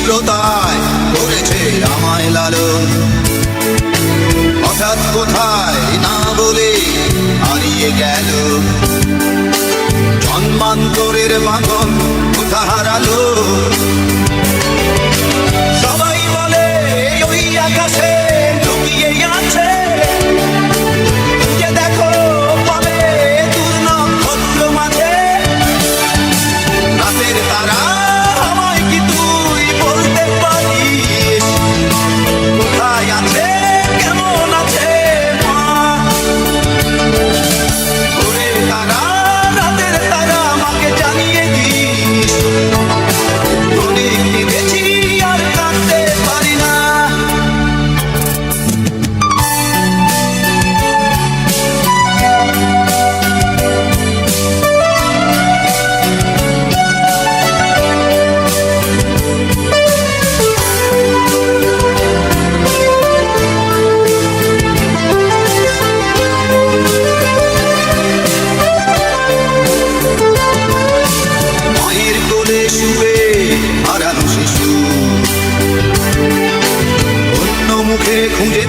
তীব্রতায় করেছে আমায় লালন। হঠাৎ কোথায় না বলে হারিয়ে গেল, জন্মান্তরের বাঁধন কোথা হারালো। সবাই বলে ওই আকাশে লুকিয়ে আছে, যে দেখো পাবে দূর নক্ষত্র মাঝে। রাতের তারা আমায় কি তুই বলতে পারিস, কোথায় আছে কেমন আছে মা? ভোরের তারা রাতের তারা আমাকে জানিয়ে দিস, অনেক কেঁদেছি আর কাঁদতে পারি না। মায়ের কোলে শুয়ে হারানো শিশু, অন্য মুখে খুঁজে